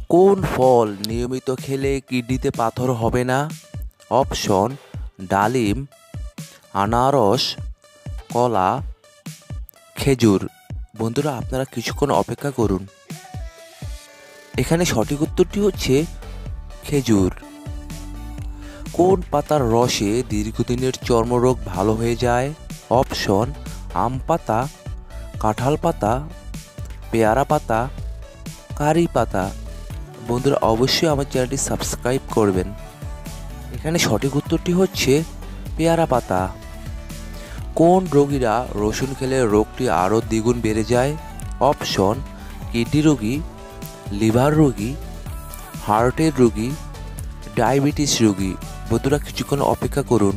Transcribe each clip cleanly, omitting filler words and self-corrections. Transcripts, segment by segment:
কোন ফল নিয়মিত খেলে কিডনিতে পাথর হবে না? অপশন: ডালিম, আনারস, কলা, খেজুর। বন্ধুরা, আপনারা কিছুক্ষণ অপেক্ষা করুন। এখানে সঠিক উত্তরটি হচ্ছে খেজুর। কোন পাতার রসে দীর্ঘদিনের চর্মরোগ ভালো হয়ে যায়? অপশন: আম পাতা, কাঁঠাল পাতা, পেয়ারা পাতা, কারি পাতা। বন্ধুরা, অবশ্যই আমার চ্যানেলটি সাবস্ক্রাইব করবেন। এখানে সঠিক উত্তরটি হচ্ছে পেয়ারা পাতা। কোন রোগীরা রসুন খেলে রোগটি আরও দ্বিগুণ বেড়ে যায়? অপশন: কিডনি রোগী, লিভার রোগী, হার্টের রোগী, ডায়াবেটিস রোগী। বন্ধুরা, কিছুক্ষণ অপেক্ষা করুন।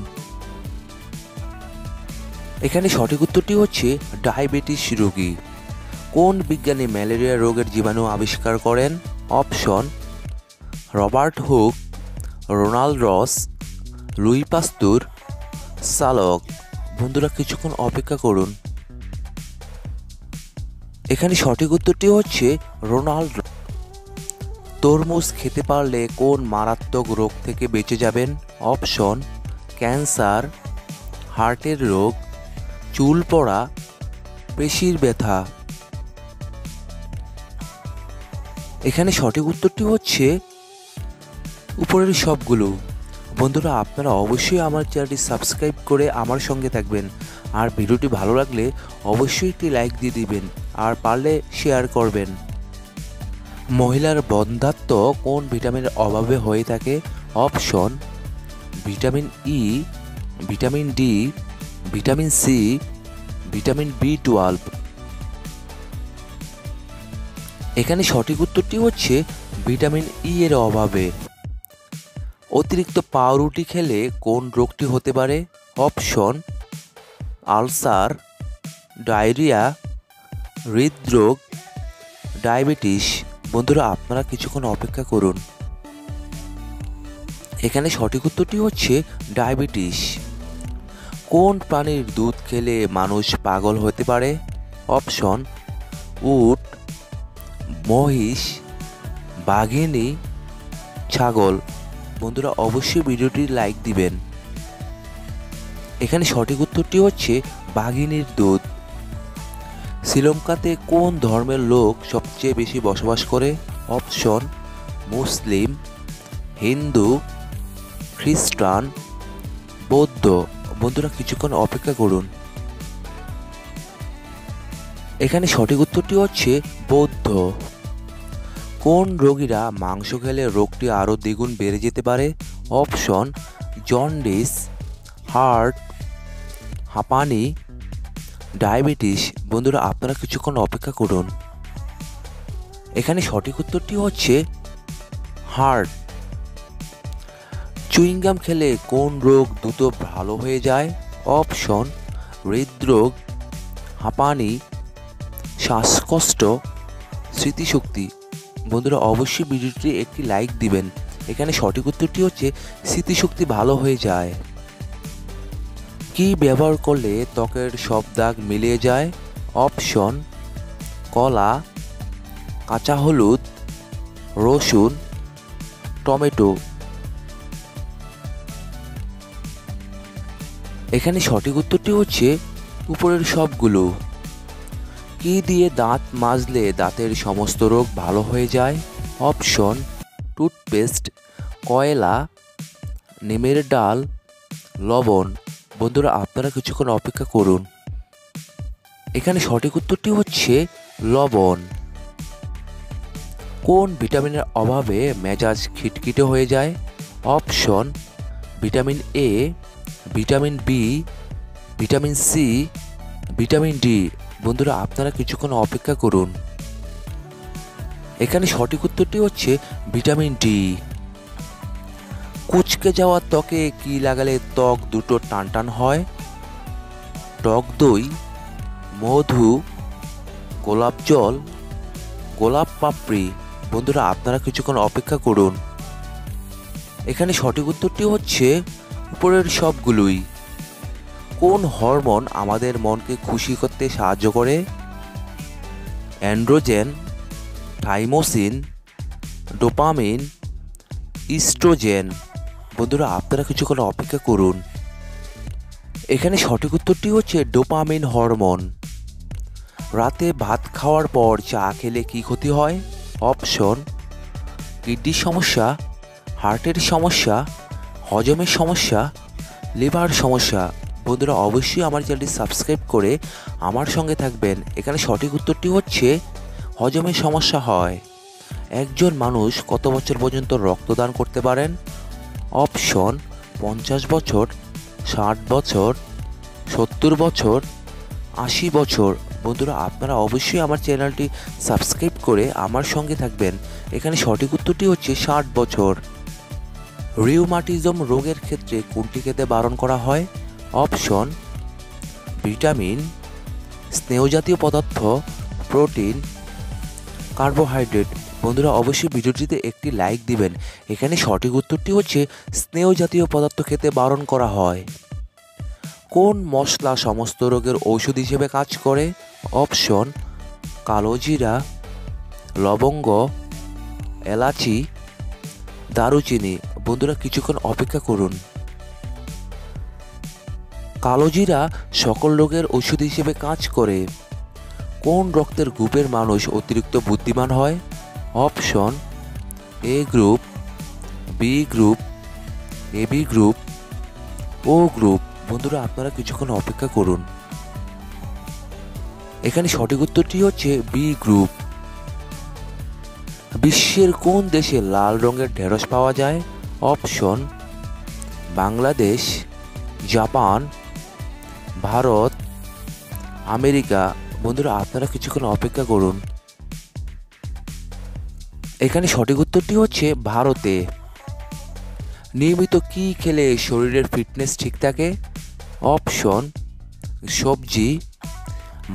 এখানে সঠিক উত্তরটি হচ্ছে ডায়াবেটিস রোগী। কোন বিজ্ঞানী ম্যালেরিয়া রোগের জীবাণু আবিষ্কার করেন? Option: Robert Hooke, Ronald Ross, Louis Pasteur, Salk. বন্ধুরা, কিছুক্ষণ অপেক্ষা করুন। এখানে সঠিক উত্তরটি হচ্ছে রোনাল্ড। তরমুজ খেতে পারলে কোন মারাত্মক রোগ থেকে বেঁচে যাবেন? অপশন: ক্যান্সার, হার্টের রোগ, চুল পড়া, পেশির ব্যথা। এখানে সঠিক উত্তরটি হচ্ছে উপরের সবগুলো। বন্ধুরা, আপনারা অবশ্যই আমার চ্যানেলটি সাবস্ক্রাইব করে আমার সঙ্গে থাকবেন। আর ভিডিওটি ভালো লাগলে অবশ্যই একটি লাইক দিয়ে দিবেন, আর পারলে শেয়ার করবেন। মহিলার বন্ধ্যাত্ব কোন ভিটামিনের অভাবে হয়ে থাকে? Option: vitamin E, vitamin D, vitamin C, vitamin বি12। এখানে সঠিক উত্তরটি হচ্ছে ভিটামিন ই এর অভাবে। অতিরিক্ত পাউরুটি খেলে কোন রোগটি হতে পারে? অপশন: আলসার, ডায়রিয়া, হৃদরোগ, ডায়াবেটিস। বন্ধুরা, আপনারা কিছুক্ষণ অপেক্ষা করুন। এখানে সঠিক উত্তরটি হচ্ছে ডায়াবেটিস। কোন প্রাণীর দুধ খেলে মানুষ পাগল হতে পারে? অপশন: উট, মহিষ, বাঘিনী, ছাগল। বন্ধুরা, অবশ্যই ভিডিওটি লাইক দিবেন। এখানে সঠিক উত্তরটি হচ্ছে বাঘিনীর দুধ। শ্রীলঙ্কাতে কোন ধর্মের লোক সবচেয়ে বেশি বসবাস করে? অপশন: মুসলিম, হিন্দু, খ্রিস্টান, বৌদ্ধ। বন্ধুরা, কিছুক্ষণ অপেক্ষা করুন। এখানে সঠিক উত্তরটি হচ্ছে বৌদ্ধ। কোন রোগীরা মাংস খেলে রোগটি আরও দ্বিগুণ বেড়ে যেতে পারে? অপশন: জন্ডিস, হার্ট, হাঁপানি, ডায়াবেটিস। বন্ধুরা, আপনারা কিছুক্ষণ অপেক্ষা করুন। এখানে সঠিক উত্তরটি হচ্ছে হার্ট। চুইংগাম খেলে কোন রোগ দ্রুত ভালো হয়ে যায়? অপশন: হৃদরোগ, হাঁপানি, শ্বাসকষ্ট, স্মৃতিশক্তি। বন্ধুরা, অবশ্যই ভিডিওটি একটি লাইক দিবেন। এখানে সঠিক উত্তরটি হচ্ছে স্মৃতিশক্তি ভালো হয়ে যায়। কি ব্যবহার করলে ত্বকের সব দাগ মিলিয়ে যায়? অপশন: কলা, কাঁচা হলুদ, রসুন, টমেটো। এখানে সঠিক উত্তরটি হচ্ছে উপরের সবগুলো। কি দিয়ে দাঁত মাজলে দাঁতের সমস্ত রোগ ভালো হয়ে যায়? অপশন: টুথপেস্ট, কয়লা, নিমের ডাল, লবণ। বন্ধুরা, আপনারা কিছুক্ষণ অপেক্ষা করুন। এখানে সঠিক উত্তরটি হচ্ছে লবণ। কোন ভিটামিনের অভাবে মেজাজ খিটখিটে হয়ে যায়? Option: vitamin A, vitamin B, vitamin C, vitamin D. বন্ধুরা, আপনারা কিছুক্ষণ অপেক্ষা করুন। এখানে সঠিক উত্তরটি হচ্ছে ভিটামিন ডি। কুঁচকে যাওয়া ত্বকে কি লাগালে ত্বক দুটো টানটান হয়? টক দই, মধু, গোলাপ জল, গোলাপ পাপড়ি। বন্ধুরা, আপনারা কিছুক্ষণ অপেক্ষা করুন। এখানে সঠিক উত্তরটি হচ্ছে উপরের সবগুলোই। কোন হরমোন আমাদের মনকে খুশি করতে সাহায্য করে? Androgen, thymosin, dopamine, estrogen. বন্ধুরা আপনারা কিছুক্ষণ অপেক্ষা করুন। এখানে সঠিক উত্তরটি হচ্ছে ডোপামিন হরমোন। রাতে ভাত খাওয়ার পর চা খেলে কি ক্ষতি হয়? অপশন: কিডনির সমস্যা, হার্টের সমস্যা, হজমের সমস্যা, লিভার সমস্যা। বন্ধুরা অবশ্যই আমার চ্যানেলটি সাবস্ক্রাইব করে আমার সঙ্গে থাকবেন। এখানে সঠিক উত্তরটি হচ্ছে হজমের সমস্যা হয়। একজন মানুষ কত বছর পর্যন্ত রক্তদান করতে পারেন? অপশন: 50 বছর, 60 বছর, 70 বছর, 80 বছর। বন্ধুরা আপনারা অবশ্যই আমার চ্যানেলটি সাবস্ক্রাইব করে আমার সঙ্গে থাকবেন। এখানে সঠিক উত্তরটি হচ্ছে 60 বছর। রিউমাটিজম রোগের ক্ষেত্রে কোনটি খেতে বারণ করা হয়? অপশন: ভিটামিন, স্নেহজাতীয় পদার্থ, প্রোটিন, কার্বোহাইড্রেট। বন্ধুরা অবশ্যই ভিডিওটিতে একটি লাইক দিবেন। এখানে সঠিক উত্তরটি হচ্ছে স্নেহজাতীয় পদার্থ খেতে বারণ করা হয়। কোন মশলা সমস্ত রোগের ঔষধ হিসেবে কাজ করে? অপশন: কালো জিরা, লবঙ্গ, এলাচি, দারুচিনি। বন্ধুরা কিছুক্ষণ অপেক্ষা করুন। কালো জিরা সকল রোগের ঔষধ হিসেবে কাজ করে। কোন রক্তের গ্রুপের মানুষ অতিরিক্ত বুদ্ধিমান হয়? Option: A group, B group, AB group, O group. বন্ধুরা আপনারা কিছুক্ষণ অপেক্ষা করুন। এখানে সঠিক উত্তরটি হচ্ছে বি গ্রুপ। বিশ্বের কোন দেশে লাল রঙের ঢেঁড়স পাওয়া যায়? Option: Bangladesh, Japan, Bharat, America. বন্ধুরা আপনারা কিছুক্ষণ অপেক্ষা করুন। এখানে সঠিক উত্তরটি হচ্ছে ভারতে। নিয়মিত কি খেলে শরীরের ফিটনেস ঠিক থাকে? অপশন: সবজি,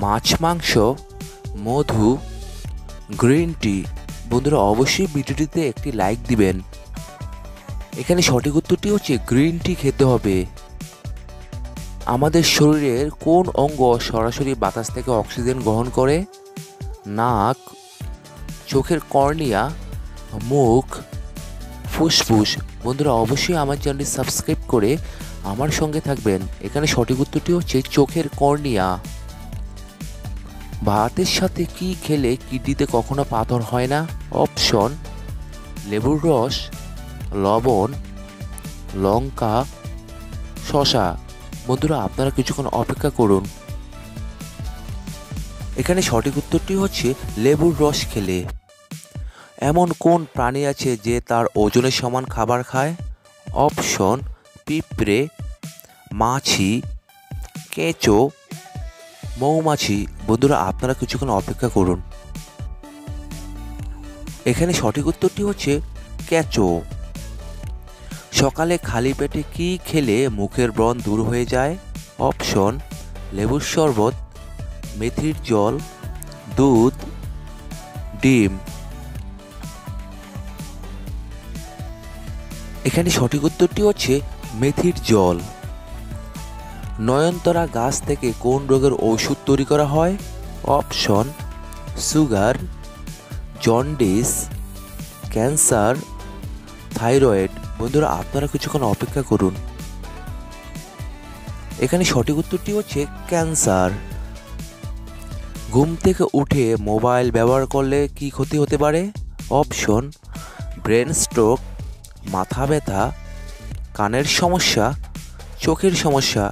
মাছ মাংস, মধু, গ্রিন টি। বন্ধুরা অবশ্যই ভিডিওটিতে একটি লাইক দিবেন। এখানে সঠিক উত্তরটি হচ্ছে গ্রিন টি খেতে হবে। আমাদের শরীরের কোন অঙ্গ সরাসরি বাতাস থেকে অক্সিজেন গ্রহণ করে? নাক, চোখের কর্নিয়া, মুখ, ফুসফুস। বন্ধুরা অবশ্যই আমার চ্যানেলটি সাবস্ক্রাইব করে আমার সঙ্গে থাকবেন। এখানে সঠিক উত্তরটি হচ্ছে চোখের কর্নিয়া। ভাতের সাথে কি খেলে কিডনিতে কখনো পাথর হয় না? অপশন: লেবুর রস, লবণ, লঙ্কা, শসা। বন্ধুরা আপনারা কিছুক্ষণ অপেক্ষা করুন। এখানে সঠিক উত্তরটি হচ্ছে লেবুর রস খেলে। এমন কোন প্রাণী আছে যে তার ওজনের সমান খাবার খায়? অপশন: পিঁপড়ে, মাছি, কেঁচো, মৌমাছি। বন্ধুরা আপনারা কিছুক্ষণ অপেক্ষা করুন। এখানে সঠিক উত্তরটি হচ্ছে কেঁচো। সকালে খালি পেটে কি খেলে মুখের ব্রণ দূর হয়ে যায়? অপশন: লেবুর শরবত, মেথির জল, দুধ, ডিম। এখানে সঠিক উত্তরটি হচ্ছে মেথির জল। নয়নতারা গাছ থেকে কোন রোগের ওষুধ তৈরি করা হয়? Option: sugar, jaundice, cancer, thyroid. বন্ধুরা আপনারা কিছুক্ষণ অপেক্ষা করুন। এখানে সঠিক উত্তরটি হচ্ছে ক্যান্সার। ঘুম থেকে উঠে মোবাইল ব্যবহার করলে কি ক্ষতি হতে পারে? অপশন: ব্রেন স্ট্রোক, মাথা ব্যথা, কানের সমস্যা, চোখের সমস্যা।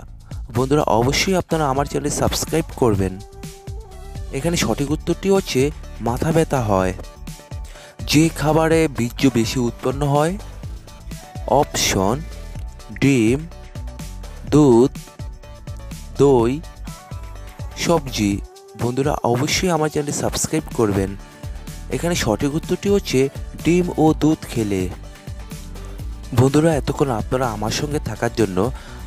বন্ধুরা অবশ্যই আপনারা আমার চ্যানেল সাবস্ক্রাইব করবেন। এখানে সঠিক উত্তরটি হচ্ছে মাথা ব্যথা হয়। যে খাবারে বীর্য বেশি উৎপন্ন হয়? অপশন: ডিম, দুধ, দই, সবজি। বন্ধুরা অবশ্যই আমার চ্যানেলটি সাবস্ক্রাইব করবেন। এখানে সঠিক উত্তরটি হচ্ছে ডিম ও দুধ খেলে। বন্ধুরা এতক্ষণ আপনারা আমার সঙ্গে থাকার জন্য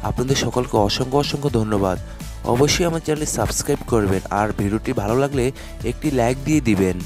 আপনাদের সকলকে অসংখ্য অসংখ্য ধন্যবাদ। অবশ্যই আমার চ্যানেলটি সাবস্ক্রাইব করবেন আর ভিডিওটি ভালো লাগলে একটি লাইক দিয়ে দিবেন।